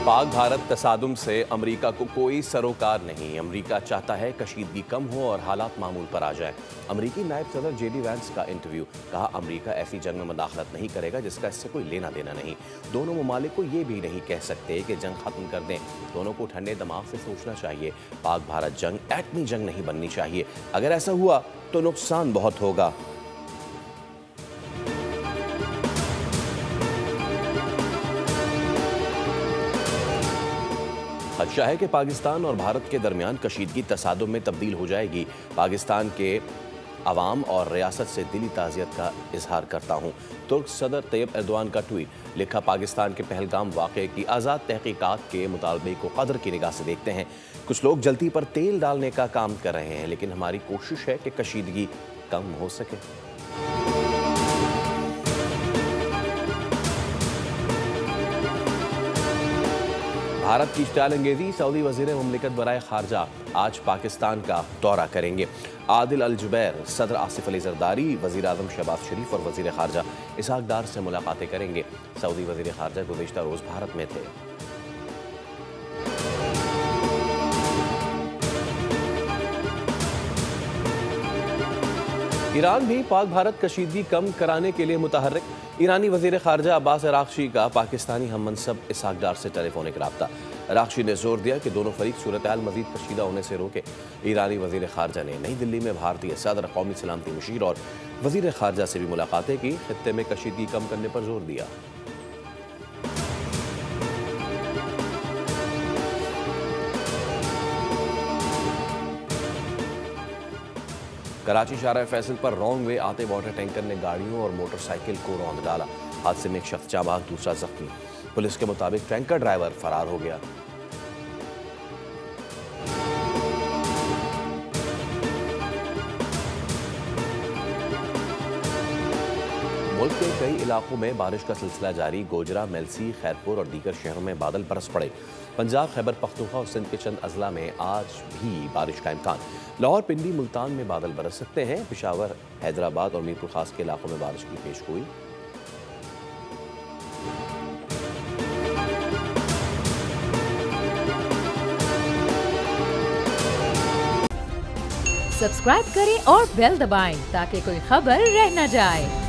पाक भारत तसादुम से अमरीका को कोई सरोकार नहीं। अमरीका चाहता है कशीदगी कम हो और हालात मामूल पर आ जाए। अमरीकी नायब सदर JD वैंस का इंटरव्यू। कहा अमरीका ऐसी जंग में मदाखलत नहीं करेगा जिसका इससे कोई लेना देना नहीं। दोनों ममालिक को ये भी नहीं कह सकते कि जंग खत्म कर दें। दोनों को ठंडे दिमाग से सोचना चाहिए। पाक भारत जंग एटमी जंग नहीं बननी चाहिए। अगर ऐसा हुआ तो नुकसान बहुत होगा। खदशा है कि पाकिस्तान और भारत के दरमियान कशीदगी तसादुम में तब्दील हो जाएगी। पाकिस्तान के अवाम और रियासत से दिली ताज़ियत का इजहार करता हूँ। तुर्क सदर तैयब एर्दोआन का ट्वीट। लिखा पाकिस्तान के पहलगाम वाक़े की आज़ाद तहकीकात के मुतालबे को कदर की निगाह से देखते हैं। कुछ लोग जल्दी पर तेल डालने का काम कर रहे हैं, लेकिन हमारी कोशिश है कि कशीदगी कम हो सके। भारत की स्टाइल अंगेजी। सऊदी वज़ीर मुमलिकत बराए खारजा आज पाकिस्तान का दौरा करेंगे। आदिल अल जुबैर, सदर आसिफ अली जरदारी, वज़ीर आज़म शहबाज शरीफ और वज़ीर खारजा इसहाक डार से मुलाकातें करेंगे। सऊदी वज़ीर खारजा गुज़िश्ता रोज़ भारत में थे। ईरान भी पाक भारत कशीदगी कम कराने के लिए मुतहर्रिक। ईरानी वज़ीर खारजा अब्बास अराग़ची का पाकिस्तानी हम मनसब इसहाक डार से टेलीफोनिक रब्ता। अराग़ची ने जोर दिया कि दोनों फरीक सूरत हाल मज़ीद कशीदा होने से रोके। ईरानी वज़ीर खारजा ने नई दिल्ली में भारतीय सदर, कौमी सलामती मुशीर और वज़ीर खारजा से भी मुलाकातें की। खित्ते में कशीदगी कम करने पर जोर दिया। कराची शाहराह फैसल पर रॉन्ग वे आते वाटर टैंकर ने गाड़ियों और मोटरसाइकिल को रौंद डाला। हादसे में एक शख्स जाँ बहक, दूसरा जख्मी। पुलिस के मुताबिक टैंकर ड्राइवर फरार हो गया। मुल्क के कई इलाकों में बारिश का सिलसिला जारी। गोजरा, मेलसी, खैरपुर और दीगर शहरों में बादल बरस पड़े। पंजाब, खैबर पख्तूनख्वा और सिंध के चंद अजला में आज भी बारिश का इम्कान। लाहौर, पिंडी, मुल्तान में बादल बरस सकते हैं। पेशावर, हैदराबाद और मीरपुर खास के इलाकों में बारिश की पेशगोई। सब्सक्राइब करें और बेल दबाएं ताकि कोई खबर रह न जाए।